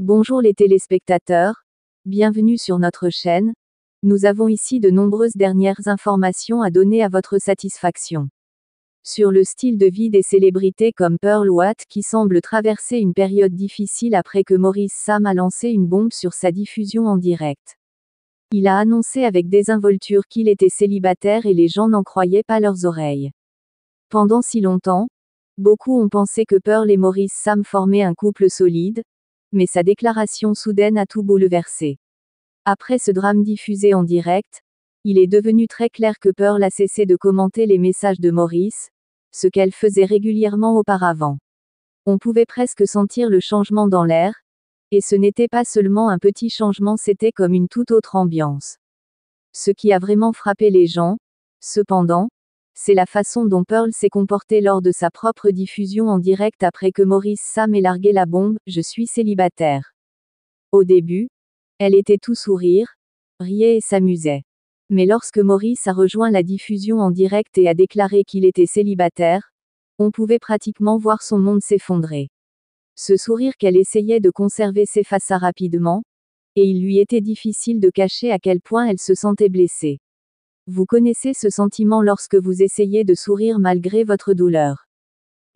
Bonjour les téléspectateurs, bienvenue sur notre chaîne. Nous avons ici de nombreuses dernières informations à donner à votre satisfaction. Sur le style de vie des célébrités comme Pearl Watt qui semble traverser une période difficile après que Maurice Sam a lancé une bombe sur sa diffusion en direct. Il a annoncé avec désinvolture qu'il était célibataire et les gens n'en croyaient pas leurs oreilles. Pendant si longtemps, beaucoup ont pensé que Pearl et Maurice Sam formaient un couple solide, mais sa déclaration soudaine a tout bouleversé. Après ce drame diffusé en direct, il est devenu très clair que Pearl a cessé de commenter les messages de Maurice, ce qu'elle faisait régulièrement auparavant. On pouvait presque sentir le changement dans l'air, et ce n'était pas seulement un petit changement, c'était comme une toute autre ambiance. Ce qui a vraiment frappé les gens, cependant, c'est la façon dont Pearl s'est comportée lors de sa propre diffusion en direct après que Maurice Sam ait largué la bombe « Je suis célibataire ». Au début, elle était tout sourire, riait et s'amusait. Mais lorsque Maurice a rejoint la diffusion en direct et a déclaré qu'il était célibataire, on pouvait pratiquement voir son monde s'effondrer. Ce sourire qu'elle essayait de conserver s'effaça rapidement, et il lui était difficile de cacher à quel point elle se sentait blessée. Vous connaissez ce sentiment lorsque vous essayez de sourire malgré votre douleur.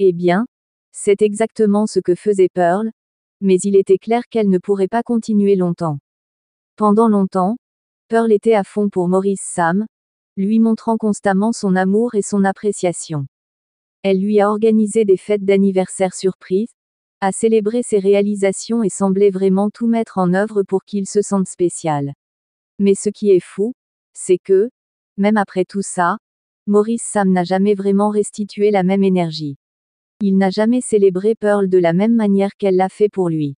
Eh bien, c'est exactement ce que faisait Pearl, mais il était clair qu'elle ne pourrait pas continuer longtemps. Pendant longtemps, Pearl était à fond pour Maurice Sam, lui montrant constamment son amour et son appréciation. Elle lui a organisé des fêtes d'anniversaire surprises, a célébré ses réalisations et semblait vraiment tout mettre en œuvre pour qu'il se sente spécial. Mais ce qui est fou, c'est que, même après tout ça, Maurice Sam n'a jamais vraiment restitué la même énergie. Il n'a jamais célébré Pearl de la même manière qu'elle l'a fait pour lui.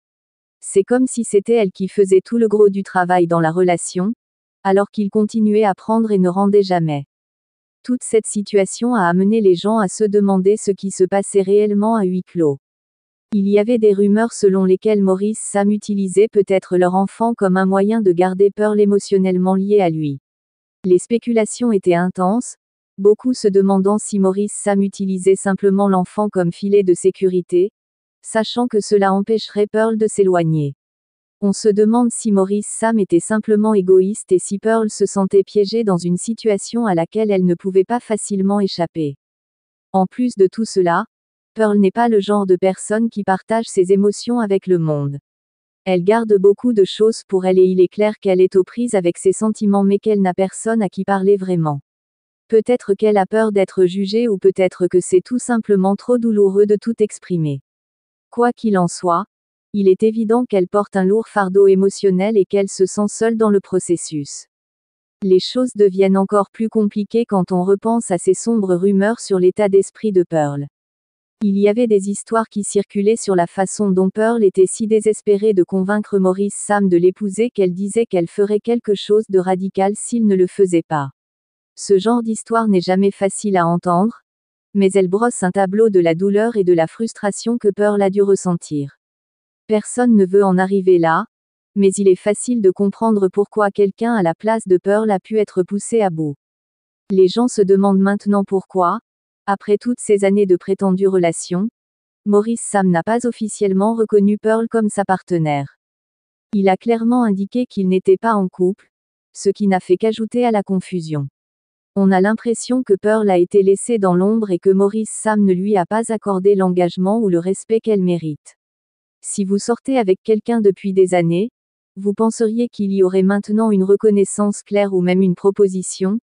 C'est comme si c'était elle qui faisait tout le gros du travail dans la relation, alors qu'il continuait à prendre et ne rendait jamais. Toute cette situation a amené les gens à se demander ce qui se passait réellement à huis clos. Il y avait des rumeurs selon lesquelles Maurice Sam utilisait peut-être leur enfant comme un moyen de garder Pearl émotionnellement liée à lui. Les spéculations étaient intenses, beaucoup se demandant si Maurice Sam utilisait simplement l'enfant comme filet de sécurité, sachant que cela empêcherait Pearl de s'éloigner. On se demande si Maurice Sam était simplement égoïste et si Pearl se sentait piégée dans une situation à laquelle elle ne pouvait pas facilement échapper. En plus de tout cela, Pearl n'est pas le genre de personne qui partage ses émotions avec le monde. Elle garde beaucoup de choses pour elle et il est clair qu'elle est aux prises avec ses sentiments mais qu'elle n'a personne à qui parler vraiment. Peut-être qu'elle a peur d'être jugée ou peut-être que c'est tout simplement trop douloureux de tout exprimer. Quoi qu'il en soit, il est évident qu'elle porte un lourd fardeau émotionnel et qu'elle se sent seule dans le processus. Les choses deviennent encore plus compliquées quand on repense à ces sombres rumeurs sur l'état d'esprit de Pearl. Il y avait des histoires qui circulaient sur la façon dont Pearl était si désespérée de convaincre Maurice Sam de l'épouser qu'elle disait qu'elle ferait quelque chose de radical s'il ne le faisait pas. Ce genre d'histoire n'est jamais facile à entendre, mais elle brosse un tableau de la douleur et de la frustration que Pearl a dû ressentir. Personne ne veut en arriver là, mais il est facile de comprendre pourquoi quelqu'un à la place de Pearl a pu être poussé à bout. Les gens se demandent maintenant pourquoi, après toutes ces années de prétendues relations, Maurice Sam n'a pas officiellement reconnu Pearl comme sa partenaire. Il a clairement indiqué qu'il n'était pas en couple, ce qui n'a fait qu'ajouter à la confusion. On a l'impression que Pearl a été laissée dans l'ombre et que Maurice Sam ne lui a pas accordé l'engagement ou le respect qu'elle mérite. Si vous sortez avec quelqu'un depuis des années, vous penseriez qu'il y aurait maintenant une reconnaissance claire ou même une proposition,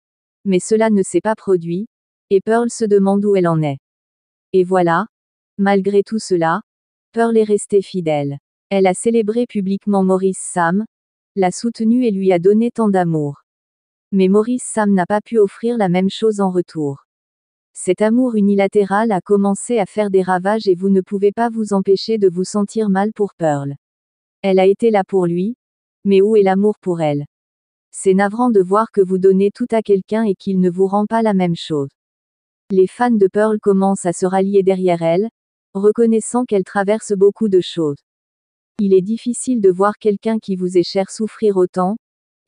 mais cela ne s'est pas produit, et Pearl se demande où elle en est. Et voilà, malgré tout cela, Pearl est restée fidèle. Elle a célébré publiquement Maurice Sam, l'a soutenu et lui a donné tant d'amour. Mais Maurice Sam n'a pas pu offrir la même chose en retour. Cet amour unilatéral a commencé à faire des ravages et vous ne pouvez pas vous empêcher de vous sentir mal pour Pearl. Elle a été là pour lui, mais où est l'amour pour elle? C'est navrant de voir que vous donnez tout à quelqu'un et qu'il ne vous rend pas la même chose. Les fans de Pearl commencent à se rallier derrière elle, reconnaissant qu'elle traverse beaucoup de choses. Il est difficile de voir quelqu'un qui vous est cher souffrir autant,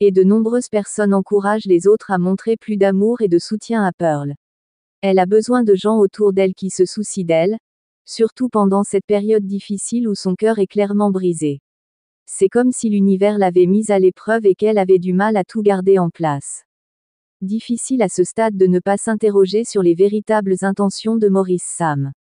et de nombreuses personnes encouragent les autres à montrer plus d'amour et de soutien à Pearl. Elle a besoin de gens autour d'elle qui se soucient d'elle, surtout pendant cette période difficile où son cœur est clairement brisé. C'est comme si l'univers l'avait mise à l'épreuve et qu'elle avait du mal à tout garder en place. Difficile à ce stade de ne pas s'interroger sur les véritables intentions de Maurice Sam.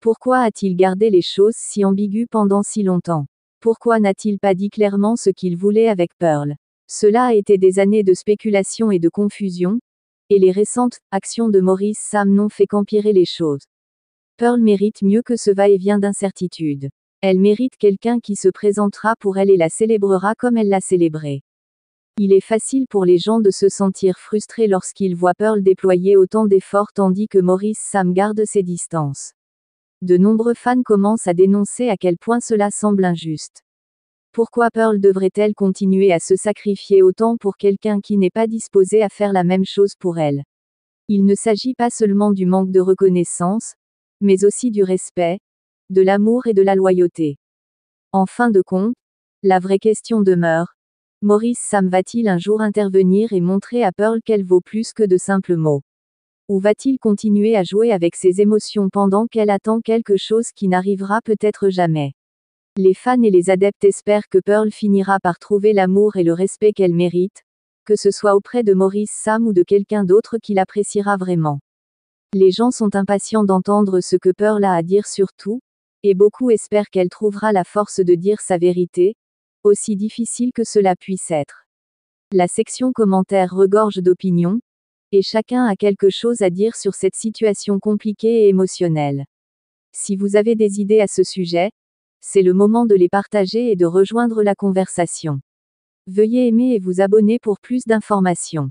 Pourquoi a-t-il gardé les choses si ambiguës pendant si longtemps? Pourquoi n'a-t-il pas dit clairement ce qu'il voulait avec Pearl? Cela a été des années de spéculation et de confusion, et les récentes actions de Maurice Sam n'ont fait qu'empirer les choses. Pearl mérite mieux que ce va-et-vient d'incertitude. Elle mérite quelqu'un qui se présentera pour elle et la célébrera comme elle l'a célébrée. Il est facile pour les gens de se sentir frustrés lorsqu'ils voient Pearl déployer autant d'efforts tandis que Maurice Sam garde ses distances. De nombreux fans commencent à dénoncer à quel point cela semble injuste. Pourquoi Pearl devrait-elle continuer à se sacrifier autant pour quelqu'un qui n'est pas disposé à faire la même chose pour elle? Il ne s'agit pas seulement du manque de reconnaissance, mais aussi du respect, de l'amour et de la loyauté. En fin de compte, la vraie question demeure, Maurice Sam va-t-il un jour intervenir et montrer à Pearl qu'elle vaut plus que de simples mots? Ou va-t-il continuer à jouer avec ses émotions pendant qu'elle attend quelque chose qui n'arrivera peut-être jamais? Les fans et les adeptes espèrent que Pearl finira par trouver l'amour et le respect qu'elle mérite, que ce soit auprès de Maurice Sam ou de quelqu'un d'autre qui l'appréciera vraiment. Les gens sont impatients d'entendre ce que Pearl a à dire sur tout, et beaucoup espèrent qu'elle trouvera la force de dire sa vérité, aussi difficile que cela puisse être. La section commentaires regorge d'opinions, et chacun a quelque chose à dire sur cette situation compliquée et émotionnelle. Si vous avez des idées à ce sujet, c'est le moment de les partager et de rejoindre la conversation. Veuillez aimer et vous abonner pour plus d'informations.